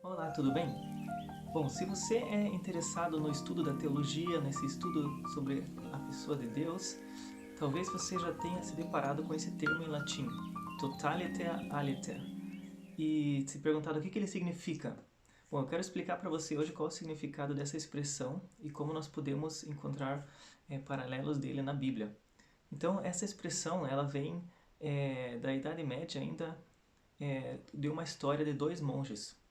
Olá, tudo bem? Bom, se você é interessado no estudo da teologia, nesse estudo sobre a pessoa de Deus, talvez você já tenha se deparado com esse termo em latim, totaliter aliter, e se perguntado o que ele significa. Bom, eu quero explicar para você hoje qual é o significado dessa expressão e como nós podemos encontrar paralelos dele na Bíblia. Então, essa expressão ela vem da Idade Média ainda, de uma história de dois monges.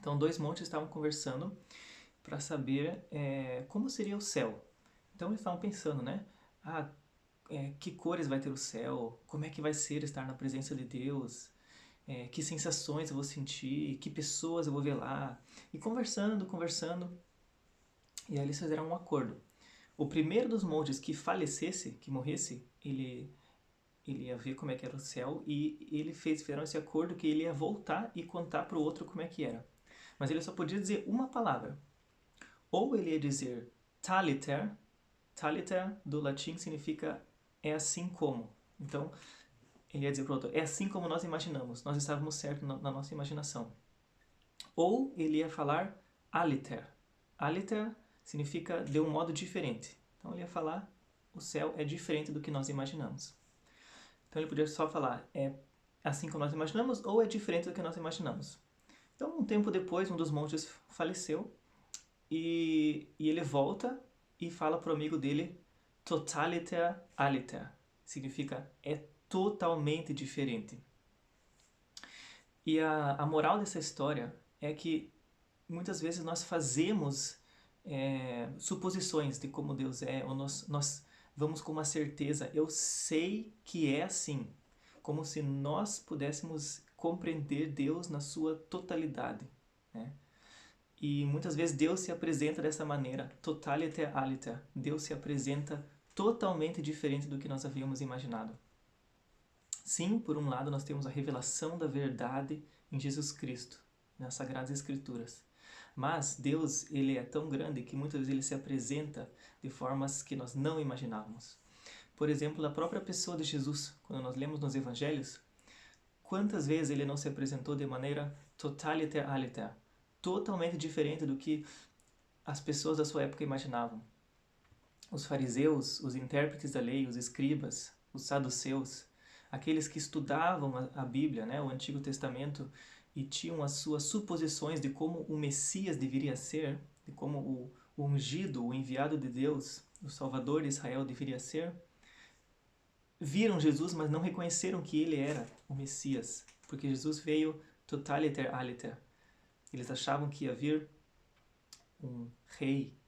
Então, dois monges estavam conversando para saber como seria o céu. Então, eles estavam pensando, né? Que cores vai ter o céu? Como é que vai ser estar na presença de Deus? Que sensações eu vou sentir? Que pessoas eu vou ver lá? E conversando, conversando. E aí eles fizeram um acordo. O primeiro dos monges que falecesse, que morresse, ele ia ver como é que era o céu e fizeram esse acordo que ele ia voltar e contar para o outro como é que era. Mas ele só podia dizer uma palavra. Ou ele ia dizer taliter, taliter do latim significa é assim como. Então, ele ia dizer para o outro, é assim como nós imaginamos, nós estávamos certos na nossa imaginação. Ou ele ia falar aliter. Aliter significa de um modo diferente. Então ele ia falar, o céu é diferente do que nós imaginamos. Então ele podia só falar, é assim como nós imaginamos ou é diferente do que nós imaginamos. Então, um tempo depois, um dos monges faleceu e ele volta e fala para o amigo dele totaliter aliter. Significa é totalmente diferente. E a moral dessa história é que muitas vezes nós fazemos suposições de como Deus é, ou nós vamos com uma certeza, eu sei que é assim, como se nós pudéssemos compreender Deus na sua totalidade, né? E muitas vezes Deus se apresenta dessa maneira, totaliter aliter. Deus se apresenta totalmente diferente do que nós havíamos imaginado. Sim, por um lado nós temos a revelação da verdade em Jesus Cristo, nas Sagradas Escrituras. Mas Deus, ele é tão grande que muitas vezes ele se apresenta de formas que nós não imaginávamos. Por exemplo, a própria pessoa de Jesus, quando nós lemos nos Evangelhos, quantas vezes ele não se apresentou de maneira totaliter aliter, totalmente diferente do que as pessoas da sua época imaginavam. Os fariseus, os intérpretes da lei, os escribas, os saduceus, aqueles que estudavam a Bíblia, né, o Antigo Testamento, e tinham as suas suposições de como o Messias deveria ser, de como o ungido, o enviado de Deus, o Salvador de Israel deveria ser, viram Jesus, mas não reconheceram que ele era o Messias, porque Jesus veio totaliter aliter. Eles achavam que ia vir um rei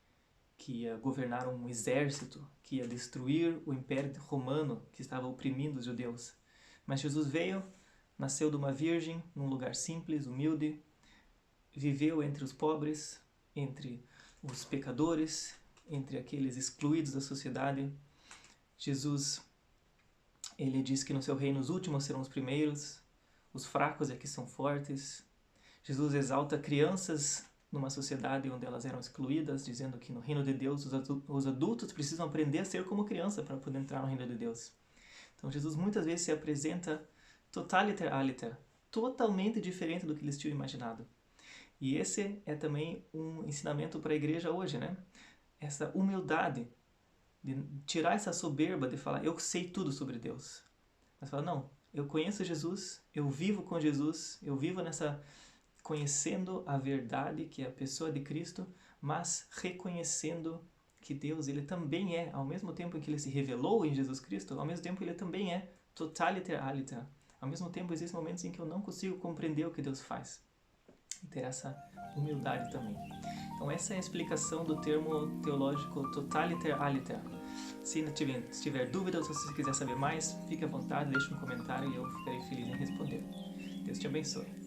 que ia governar um exército, que ia destruir o Império Romano que estava oprimindo os judeus. Mas Jesus veio, nasceu de uma virgem, num lugar simples, humilde, viveu entre os pobres, entre os pecadores, entre aqueles excluídos da sociedade. Jesus, ele diz que no seu reino os últimos serão os primeiros, os fracos é que são fortes. Jesus exalta crianças numa sociedade onde elas eram excluídas, dizendo que no reino de Deus os adultos precisam aprender a ser como criança para poder entrar no reino de Deus. Então Jesus muitas vezes se apresenta totaliter aliter, totalmente diferente do que eles tinham imaginado. E esse é também um ensinamento para a igreja hoje, né? Essa humildade, de tirar essa soberba de falar, eu sei tudo sobre Deus. Mas falar, não, eu conheço Jesus, eu vivo com Jesus, eu vivo conhecendo a verdade, que é a pessoa de Cristo, mas reconhecendo que Deus, ele também é, ao mesmo tempo em que ele se revelou em Jesus Cristo, ao mesmo tempo ele também é totaliter aliter. Ao mesmo tempo existem momentos em que eu não consigo compreender o que Deus faz. E ter essa humildade também. Então essa é a explicação do termo teológico totaliter aliter. Se tiver dúvida ou se você quiser saber mais, fique à vontade, deixe um comentário e eu ficarei feliz em responder. Deus te abençoe.